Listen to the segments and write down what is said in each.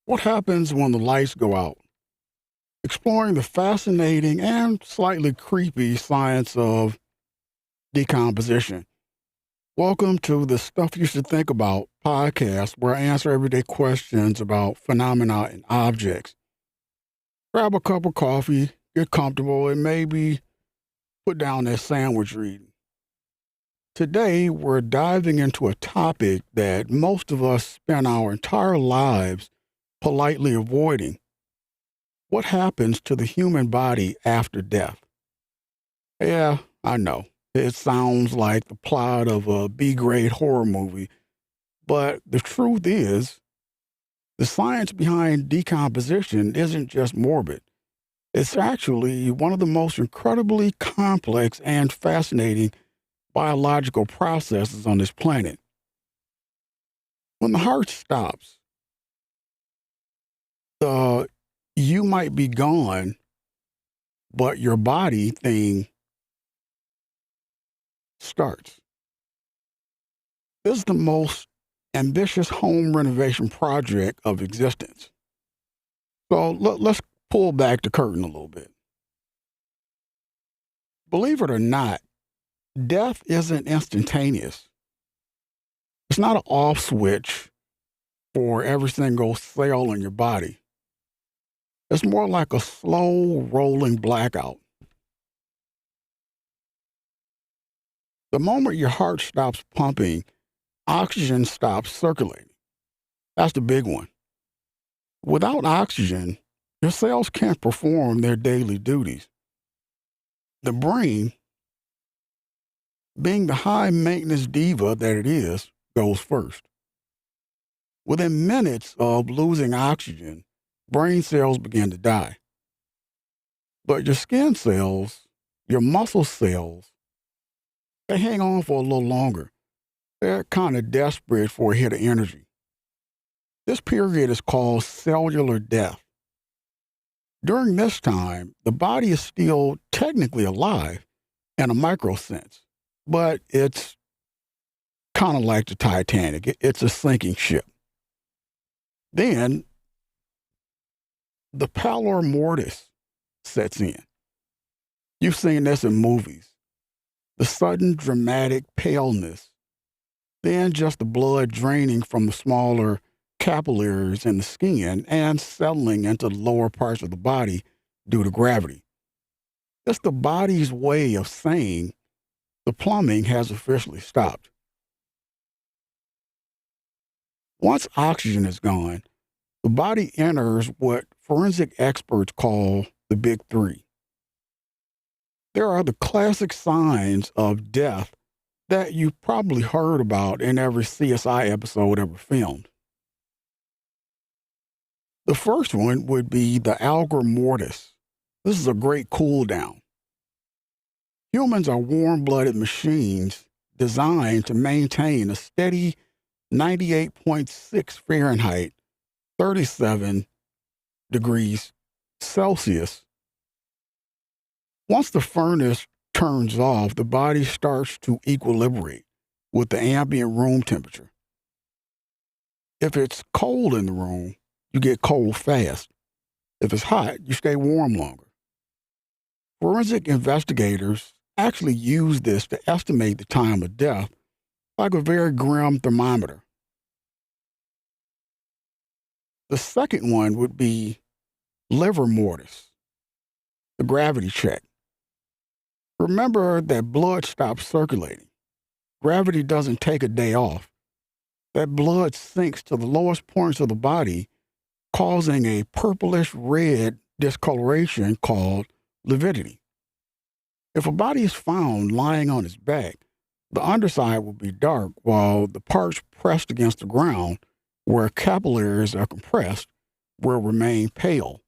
What happens when the lights go out? Exploring the fascinating and slightly creepy science of decomposition. Welcome to the Stuff You Should Think About podcast, where I answer everyday questions about phenomena and objects. Grab a cup of coffee, get comfortable, and maybe put down that sandwich reading. Today, we're diving into a topic that most of us spend our entire lives politely avoiding. What happens to the human body after death? Yeah, I know. It sounds like the plot of a B-grade horror movie, but the truth is, the science behind decomposition isn't just morbid. It's actually one of the most incredibly complex and fascinating biological processes on this planet. When the heart stops, you might be gone, but your body thing starts. This is the most ambitious home renovation project of existence. So let's pull back the curtain a little bit. Believe it or not, death isn't instantaneous. It's not an off switch for every single cell in your body. It's more like a slow rolling blackout. The moment your heart stops pumping, oxygen stops circulating. That's the big one. Without oxygen, your cells can't perform their daily duties. The brain, being the high maintenance diva that it is, goes first. Within minutes of losing oxygen, brain cells begin to die. But your skin cells, your muscle cells, they hang on for a little longer. They're kind of desperate for a hit of energy. This period is called cellular death. During this time, the body is still technically alive in a micro sense, but it's kind of like the Titanic. It's a sinking ship. Then the pallor mortis sets in. You've seen this in movies. The sudden dramatic paleness, then just the blood draining from the smaller capillaries in the skin and settling into the lower parts of the body due to gravity. It's the body's way of saying the plumbing has officially stopped. Once oxygen is gone, the body enters what forensic experts call the big three. There are the classic signs of death that you've probably heard about in every CSI episode ever filmed. The first one would be the algor mortis. This is a great cool down. Humans are warm-blooded machines designed to maintain a steady 98.6 Fahrenheit, 37 degrees Celsius. Once the furnace turns off, the body starts to equilibrate with the ambient room temperature. If it's cold in the room, you get cold fast. If it's hot, you stay warm longer. Forensic investigators actually use this to estimate the time of death, like a very grim thermometer. The second one would be livor mortis, the gravity check. Remember that blood stops circulating. Gravity doesn't take a day off. That blood sinks to the lowest points of the body, causing a purplish red discoloration called lividity. If a body is found lying on its back, the underside will be dark while the parts pressed against the ground, where capillaries are compressed, will remain pale.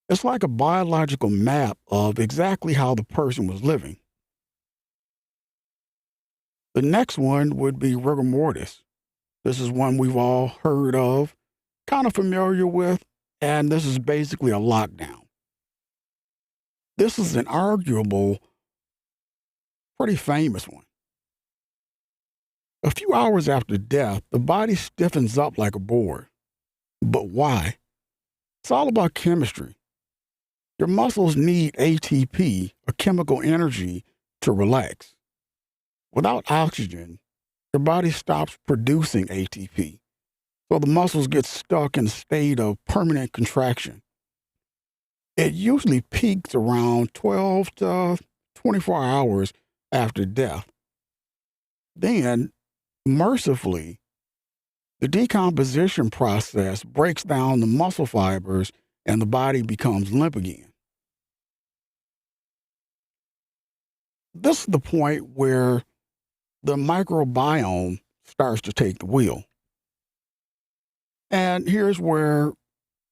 It's like a biological map of exactly how the person was living. The next one would be rigor mortis. This is one we've all heard of, kind of familiar with, and this is basically a lockdown. This is an arguable, pretty famous one. A few hours after death, the body stiffens up like a board. But why? It's all about chemistry. Your muscles need ATP, a chemical energy, to relax. Without oxygen, your body stops producing ATP, so the muscles get stuck in a state of permanent contraction. It usually peaks around 12 to 24 hours after death. Then, mercifully, the decomposition process breaks down the muscle fibers and the body becomes limp again. This is the point where the microbiome starts to take the wheel. And here's where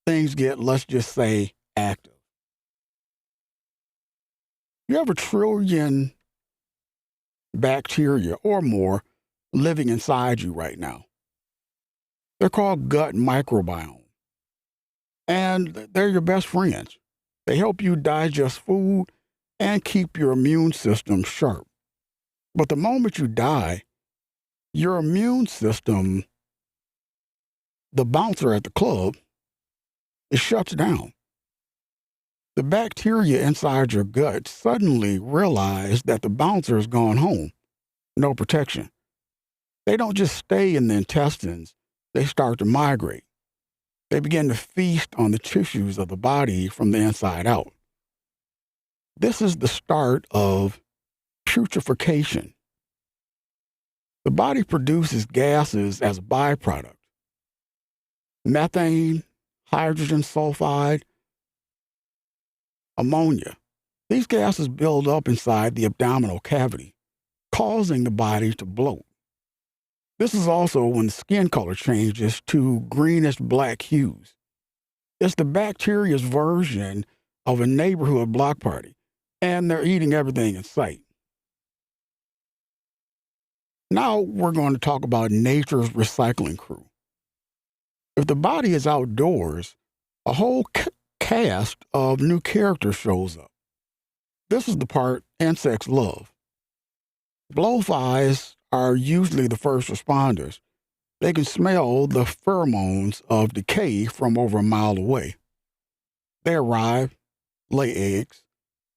things get, let's just say, active. You have 1 trillion bacteria or more living inside you right now. They're called gut microbiome. And they're your best friends. They help you digest food and keep your immune system sharp. But the moment you die, your immune system, the bouncer at the club, it shuts down. The bacteria inside your gut suddenly realize that the bouncer has gone home. No protection. They don't just stay in the intestines, they start to migrate. They begin to feast on the tissues of the body from the inside out. This is the start of putrefaction. The body produces gases as a byproduct. Methane, hydrogen sulfide, ammonia. These gases build up inside the abdominal cavity, causing the body to bloat. This is also when the skin color changes to greenish black hues. It's the bacteria's version of a neighborhood block party, and they're eating everything in sight. Now we're going to talk about nature's recycling crew. If the body is outdoors, a whole cast of new characters shows up. This is the part insects love. Blowflies are usually the first responders. They can smell the pheromones of decay from over a mile away. They arrive, lay eggs,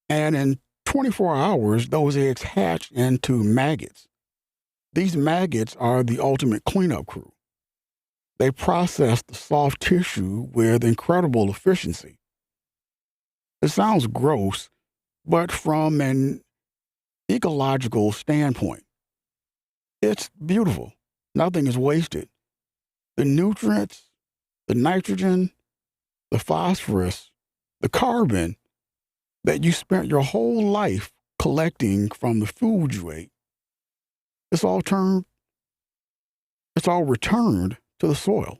and in 24 hours, those eggs hatch into maggots. These maggots are the ultimate cleanup crew. They process the soft tissue with incredible efficiency. It sounds gross, but from an ecological standpoint, it's beautiful. Nothing is wasted. The nutrients, the nitrogen, the phosphorus, the carbon that you spent your whole life collecting from the food you ate, it's all returned to the soil.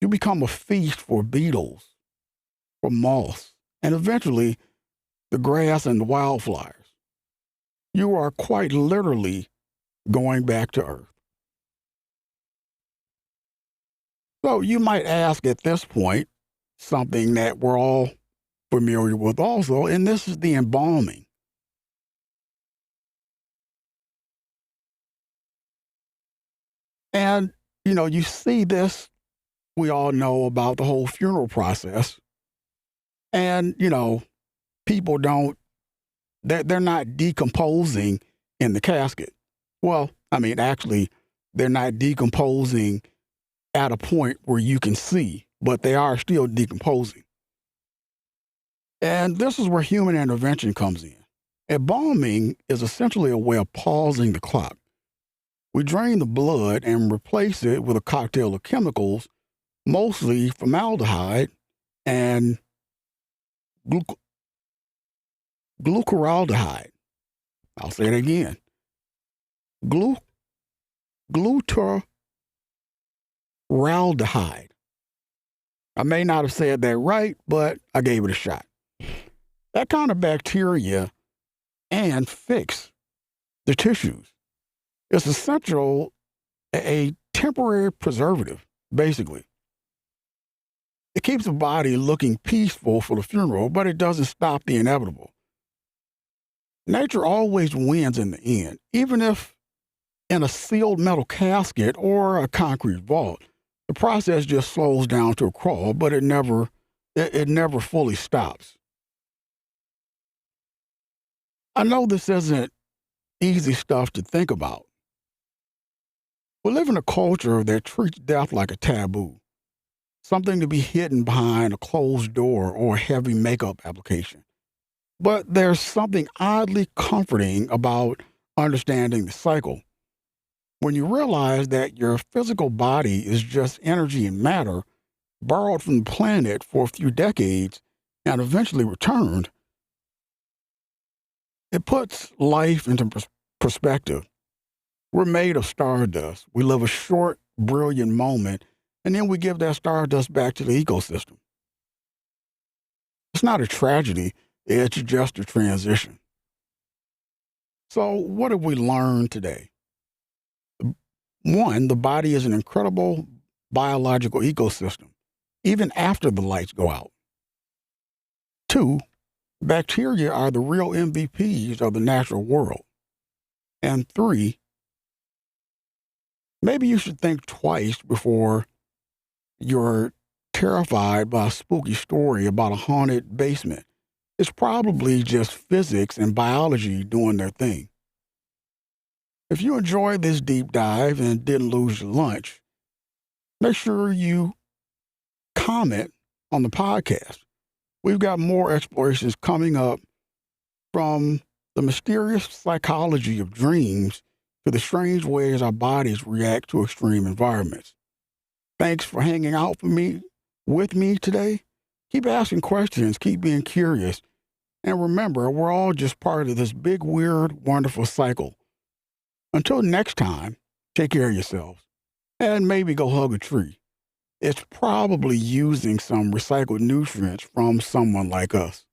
You become a feast for beetles, for moths, and eventually the grass and the wildflowers. You are quite literally going back to Earth. So you might ask at this point something that we're all familiar with also, and this is the embalming. And, you see this, we all know about the whole funeral process. And, people they're not decomposing in the casket. Well, actually, they're not decomposing at a point where you can see, but they are still decomposing. And this is where human intervention comes in. Embalming is essentially a way of pausing the clock. We drain the blood and replace it with a cocktail of chemicals, mostly formaldehyde and glucuronidase. I'll say it again. Glucuronidase. I may not have said that right, but I gave it a shot. That kind of bacteria and fix the tissues. It's essential, a temporary preservative, basically. It keeps the body looking peaceful for the funeral, but it doesn't stop the inevitable. Nature always wins in the end, even if in a sealed metal casket or a concrete vault. The process just slows down to a crawl, but it never fully stops. I know this isn't easy stuff to think about. We live in a culture that treats death like a taboo, something to be hidden behind a closed door or a heavy makeup application. But there's something oddly comforting about understanding the cycle. When you realize that your physical body is just energy and matter borrowed from the planet for a few decades and eventually returned, it puts life into perspective. We're made of stardust. We live a short, brilliant moment, and then we give that stardust back to the ecosystem. It's not a tragedy, it's just a transition. So, what have we learned today? One, the body is an incredible biological ecosystem, even after the lights go out. Two, bacteria are the real MVPs of the natural world. And three, maybe you should think twice before you're terrified by a spooky story about a haunted basement. It's probably just physics and biology doing their thing. If you enjoyed this deep dive and didn't lose your lunch, make sure you comment on the podcast. We've got more explorations coming up, from the mysterious psychology of dreams to the strange ways our bodies react to extreme environments. Thanks for hanging out with me today. Keep asking questions, keep being curious, and remember, we're all just part of this big, weird, wonderful cycle. Until next time, take care of yourselves and maybe go hug a tree. It's probably using some recycled nutrients from someone like us.